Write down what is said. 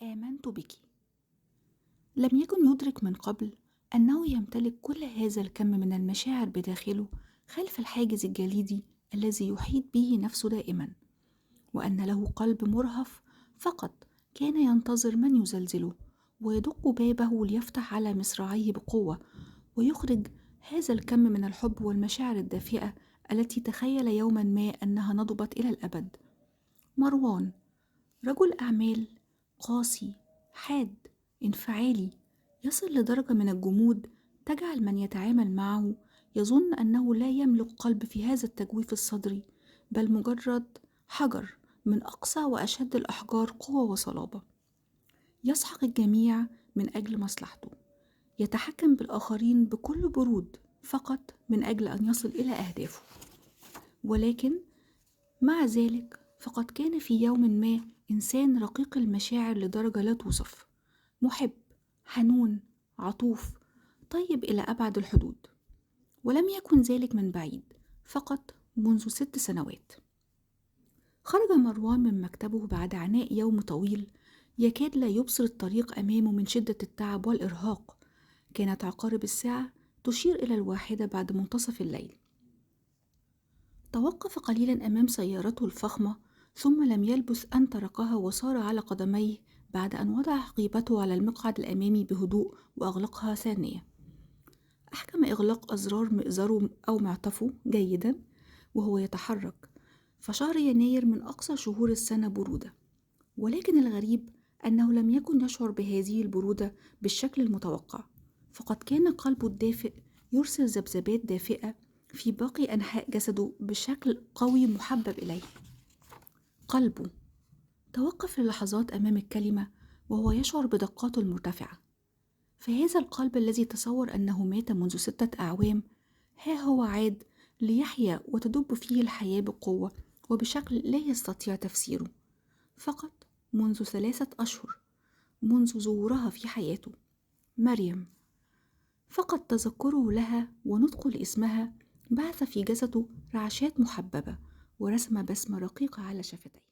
آمنت بك. لم يكن يدرك من قبل أنه يمتلك كل هذا الكم من المشاعر بداخله خلف الحاجز الجليدي الذي يحيط به نفسه دائما، وأن له قلب مرهف فقط كان ينتظر من يزلزله ويدق بابه ليفتح على مصراعيه بقوة ويخرج هذا الكم من الحب والمشاعر الدافئة التي تخيل يوما ما أنها نضبت إلى الأبد. مروان رجل أعمال قاسي حاد انفعالي، يصل لدرجة من الجمود تجعل من يتعامل معه يظن أنه لا يملك قلب في هذا التجويف الصدري، بل مجرد حجر من أقسى وأشد الأحجار قوة وصلابة. يسحق الجميع من أجل مصلحته، يتحكم بالآخرين بكل برود فقط من أجل أن يصل إلى أهدافه. ولكن مع ذلك فقد كان في يوم ما إنسان رقيق المشاعر لدرجة لا توصف، محب حنون عطوف طيب إلى أبعد الحدود. ولم يكن ذلك من بعيد، فقط منذ 6 سنوات. خرج مروان من مكتبه بعد عناء يوم طويل يكاد لا يبصر الطريق أمامه من شدة التعب والإرهاق. كانت عقارب الساعة تشير إلى 1 بعد منتصف الليل. توقف قليلا أمام سيارته الفخمة، ثم لم يلبث أن تركها وسار على قدميه بعد أن وضع حقيبته على المقعد الأمامي بهدوء وأغلقها ثانية. أحكم إغلاق أزرار مئزره أو معطفه جيدا وهو يتحرك، فشهر يناير من أقصى شهور السنة برودة، ولكن الغريب أنه لم يكن يشعر بهذه البرودة بالشكل المتوقع، فقد كان قلبه الدافئ يرسل ذبذبات دافئة في باقي أنحاء جسده بشكل قوي محبب إليه. قلبه توقف للحظات أمام الكلمة وهو يشعر بدقاته المرتفعة، فهذا القلب الذي تصور أنه مات منذ 6 أعوام ها هو عاد ليحيا وتدب فيه الحياة بقوة وبشكل لا يستطيع تفسيره، فقط منذ 3 أشهر منذ ظهورها في حياته. مريم، فقط تذكره لها ونطقه لاسمها بعث في جسده رعشات محببة ورسم بسمة رقيقة على شفتيه.